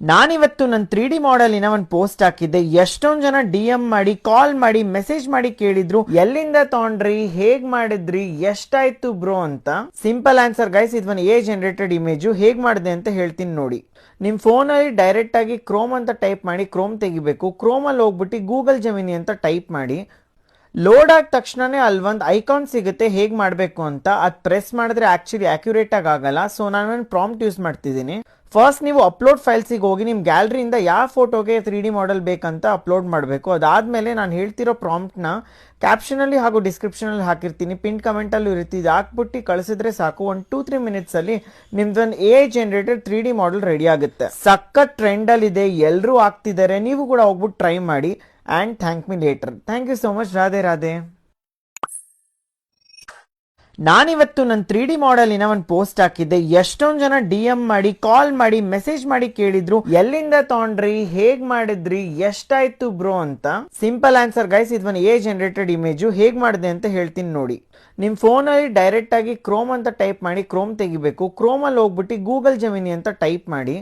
ನಾನಿವತ್ತು ನನ್ನ 3D ಮಾಡೆಲಿನ ಒಂದು ಪೋಸ್ಟ್ ಹಾಕಿದ್ದೆ. ಎಷ್ಟೊಂದು ಜನ DM ಮಾಡಿ, ಕಾಲ್ ಮಾಡಿ, ಮೆಸೇಜ್ ಮಾಡಿ ಕೇಳಿದ್ರು ಎಲ್ಲಿಂದ ತಗೊಂಡ್ರಿ, ಹೇಗ್ ಮಾಡಿದ್ರಿ, ಎಷ್ಟಾಯ್ತು ಬ್ರೋ ಅಂತ. ಸಿಂಪಲ್ ಆನ್ಸರ್ ಗೈಸ್, ಇದು ಒಂದು ಜನರೇಟೆಡ್ ಇಮೇಜ್. ಹೇಗ್ ಮಾಡಿದೆ ಅಂತ ಹೇಳ್ತೀನಿ ನೋಡಿ. ನಿಮ್ ಫೋನಲ್ಲಿ ಡೈರೆಕ್ಟ್ ಆಗಿ ಕ್ರೋಮ್ ಅಂತ ಟೈಪ್ ಮಾಡಿ ಕ್ರೋಮ್ ತೆಗಿಬೇಕು. ಕ್ರೋಮ್ ಅಲ್ಲಿ ಹೋಗ್ಬಿಟ್ಟು ಗೂಗಲ್ ಜೆಮಿನಿ ಅಂತ ಟೈಪ್ ಮಾಡಿ. ಲೋಡ್ ಆದ ತಕ್ಷಣನೇ ಅಲ್ಲಿ ಒಂದು ಐಕಾನ್ ಸಿಗುತ್ತೆ ಹೇಗೆ ಮಾಡಬೇಕು ಅಂತ. ಅದು ಪ್ರೆಸ್ ಮಾಡಿದ್ರೆ ಆಕ್ಚುಲಿ ಅಕ್ಯುರೇಟ್ ಆಗಿ ಆಗಲ್ಲ. ಸೊ ನಾನು ಪ್ರಾಂಪ್ಟ್ ಯೂಸ್ ಮಾಡ್ತಿದ್ದೀನಿ. ಫಸ್ಟ್ ನೀವು ಅಪ್ಲೋಡ್ ಫೈಲ್ಸಿಗೆ ಹೋಗಿ ನಿಮ್ಮ ಗ್ಯಾಲರಿಯಿಂದ ಯಾವ ಫೋಟೋಗೆ 3D ಮಾಡೆಲ್ ಬೇಕಂತ ಅಪ್ಲೋಡ್ ಮಾಡಬೇಕು. ಅದಾದಮೇಲೆ ನಾನು ಹೇಳ್ತಿರೋ ಪ್ರಾಂಪ್ಟ್ನ ಕ್ಯಾಪ್ಷನಲ್ಲಿ ಹಾಗೂ ಡಿಸ್ಕ್ರಿಪ್ಷನಲ್ಲಿ ಹಾಕಿರ್ತೀನಿ, ಪಿನ್ ಕಮೆಂಟಲ್ಲೂ ಇರ್ತೀನಿ. ಇದು ಹಾಕ್ಬಿಟ್ಟು ಕಳಿಸಿದ್ರೆ ಸಾಕು, 1-2-3 ಮಿನಿಟ್ಸಲ್ಲಿ ನಿಮ್ದೊಂದು AI generated 3D model ready ಆಗುತ್ತೆ. ಸಖತ್ ಟ್ರೆಂಡಲ್ಲಿದೆ, ಎಲ್ಲರೂ ಆಗ್ತಿದ್ದಾರೆ. ನೀವು ಕೂಡ ಹೋಗ್ಬಿಟ್ಟು ಟ್ರೈ ಮಾಡಿ. And thank me later. Thank you so much. Radhe Radhe. ನಾನಿವತ್ತು ನನ್ನ 3D ಮಾಡೆಲಿನ ಒಂದು ಪೋಸ್ಟ್ ಹಾಕಿದ್ದೆ. ಎಷ್ಟೊಂದು ಜನ DM ಮಾಡಿ, ಕಾಲ್ ಮಾಡಿ, ಮೆಸೇಜ್ ಮಾಡಿ ಕೇಳಿದ್ರು ಎಲ್ಲಿಂದ ತಗೊಂಡ್ರಿ, ಹೇಗ್ ಮಾಡಿದ್ರಿ, ಎಷ್ಟಾಯ್ತು ಬ್ರೋ ಅಂತ. ಸಿಂಪಲ್ ಆನ್ಸರ್ ಗೈಸ್, ಇದು ಒಂದು ಜನರೇಟೆಡ್ ಇಮೇಜ್. ಹೇಗ್ ಮಾಡಿದೆ ಅಂತ ಹೇಳ್ತೀನಿ ನೋಡಿ. ನಿಮ್ಮ ಫೋನಲ್ಲಿ ಡೈರೆಕ್ಟ್ ಆಗಿ ಕ್ರೋಮ್ ಅಂತ ಟೈಪ್ ಮಾಡಿ ಕ್ರೋಮ್ ತೆಗಿಬೇಕು. ಕ್ರೋಮ್ ಅಲ್ಲಿ ಹೋಗ್ಬಿಟ್ಟು ಗೂಗಲ್ ಜೆಮಿನಿ ಅಂತ ಟೈಪ್ ಮಾಡಿ.